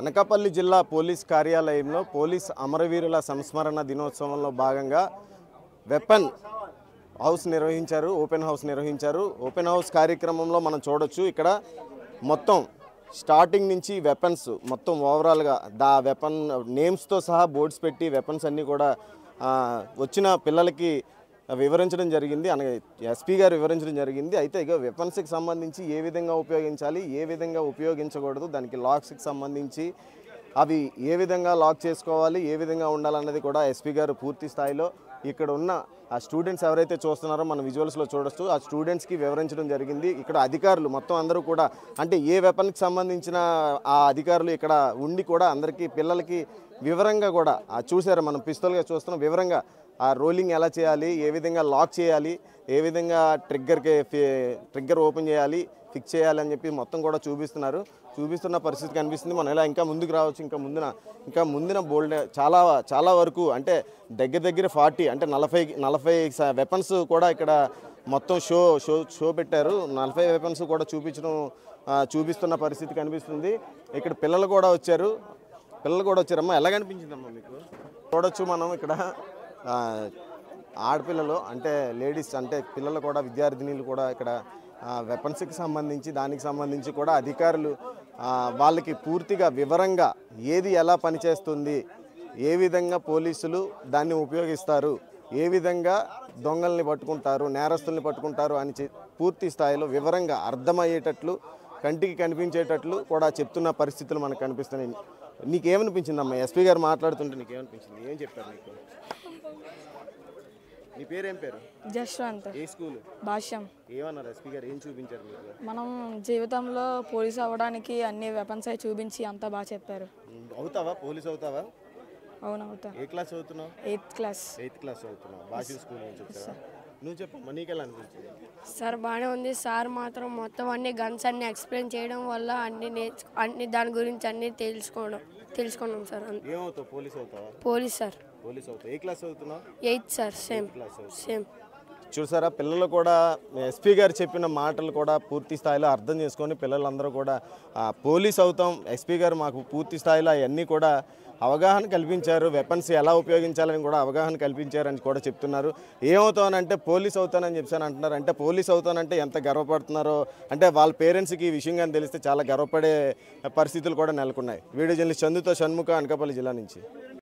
అనకాపల్లి జిల్లా పోలీస్ కార్యాలయంలో పోలీస్ అమరవీరుల సంస్మరణ దినోత్సవంలో భాగంగా వెపన్ హౌస్ నిర్వహించారు. ఓపెన్ హౌస్ కార్యక్రమంలో మనం చూడొచ్చు. ఇక్కడ మొత్తం స్టార్టింగ్ నుంచి వెపన్స్ మొత్తం ఓవరాల్గా వెపన్ నేమ్స్తో సహా బోర్డ్స్ పెట్టి వెపన్స్ అన్నీ కూడా వచ్చిన పిల్లలకి వివరించడం జరిగింది. అనగా ఎస్పీ గారు వివరించడం జరిగింది. అయితే ఇక వెపన్స్కి సంబంధించి ఏ విధంగా ఉపయోగించాలి, ఏ విధంగా ఉపయోగించకూడదు, దానికి లాక్స్కి సంబంధించి అవి ఏ విధంగా లాక్ చేసుకోవాలి, ఏ విధంగా ఉండాలన్నది కూడా ఎస్పీ గారు పూర్తి స్థాయిలో ఇక్కడ ఉన్న ఆ స్టూడెంట్స్ ఎవరైతే చూస్తున్నారో మన విజువల్స్లో చూడొచ్చు, ఆ స్టూడెంట్స్కి వివరించడం జరిగింది. ఇక్కడ అధికారులు మొత్తం అందరూ కూడా అంటే ఏ వెపన్కి సంబంధించిన ఆ అధికారులు ఇక్కడ ఉండి కూడా అందరికీ పిల్లలకి వివరంగా కూడా చూసారు. మనం పిస్తోల్గా చూస్తున్నాం. వివరంగా ఆ రోలింగ్ ఎలా చేయాలి, ఏ విధంగా లాక్ చేయాలి, ఏ విధంగా ట్రిగ్గర్ ఓపెన్ చేయాలి, ఫిక్స్ చేయాలి అని చెప్పి మొత్తం కూడా చూపిస్తున్న పరిస్థితి కనిపిస్తుంది. మనం ఇలా ఇంకా ముందుకు రావచ్చు. ఇంకా ముందున బోల్డ్ చాలా వరకు అంటే దగ్గర 40 అంటే 40 వెపన్స్ కూడా ఇక్కడ మొత్తం షో పెట్టారు. 40 వెపన్స్ కూడా చూపిస్తున్న పరిస్థితి కనిపిస్తుంది. ఇక్కడ పిల్లలు కూడా వచ్చారమ్మా. ఎలా కనిపించిందమ్మా మీకు? చూడొచ్చు మనం ఇక్కడ ఆడపిల్లలు అంటే లేడీస్ అంటే పిల్లలు కూడా విద్యార్థినీలు కూడా ఇక్కడ వెపన్స్కి సంబంధించి దానికి సంబంధించి కూడా అధికారులు వాళ్ళకి పూర్తిగా వివరంగా ఏది ఎలా పనిచేస్తుంది, ఏ విధంగా పోలీసులు దాన్ని ఉపయోగిస్తారు, ఏ విధంగా దొంగల్ని పట్టుకుంటారు, నేరస్తుల్ని పట్టుకుంటారు అని పూర్తి స్థాయిలో వివరంగా అర్థమయ్యేటట్లు కంటికి కనిపించేటట్లు కూడా చెప్తున్న పరిస్థితులు మనకు కనిపిస్తున్నాయి. నీకేమనిపించిందమ్మా? ఎస్పీ గారు మాట్లాడుతుంటే నీకేమనిపించింది? ఏం చెప్పారు నీకు? నీ పేరేం పేరు? జశ్వంత్. ఏ స్కూల్? భాష్యం. ఏమన్నారు ఎస్పీ గారు? ఏం చూపించారు మీకు? మనం జీవితంలో పోలీస్ అవ్వడానికి అన్ని వెపన్స్ అయి చూపించి అంతా బాగా చెప్పారు. అవుతావా? పోలీస్ అవుతావా? అవుతా. ఏ క్లాస్ చదువుతున్నావు? 8th class. 8th క్లాస్ చదువుతున్నావు. భాష్యం స్కూల్ నుంచి వచ్చావా? నువ్వు చెప్పమ్మా, నీకెలా అనిపించింది? సార్ బాగానే ఉంది. సార్ మాత్రం మొత్తం అన్ని గన్స్ అన్ని ఎక్స్ప్లెయిన్ చేయడం వల్ల అన్ని దాని గురించి అన్ని తెలుసుకున్నాం సార్. ఏమవుతావు? పోలీస్ అవుతావా? Police sir. పోలీస్ అవుతావు. ఏ క్లాస్ చదువుతున్నావు? 8th sir. సేమ్. చూసారా, పిల్లలు కూడా ఎస్పీ గారు చెప్పిన మాటలు కూడా పూర్తి స్థాయిలో అర్థం చేసుకొని పిల్లలందరూ కూడా పోలీస్ అవుతాం, ఎస్పీ గారు మాకు పూర్తి స్థాయిలో అవన్నీ కూడా అవగాహన కల్పించారు, వెపన్స్ ఎలా ఉపయోగించాలని కూడా అవగాహన కల్పించారని కూడా చెప్తున్నారు. ఏమవుతానంటే పోలీస్ అవుతానని చెప్పాను అంటున్నారు. అంటే పోలీస్ అవుతానంటే ఎంత గర్వపడుతున్నారో, అంటే వాళ్ళ పేరెంట్స్కి ఈ విషయం కానీ తెలిస్తే చాలా గర్వపడే పరిస్థితులు కూడా నెలకొన్నాయి. వీడియో జర్నలిస్ట్ చందుతో షణ్ముఖ, అనకాపల్లి జిల్లా నుంచి.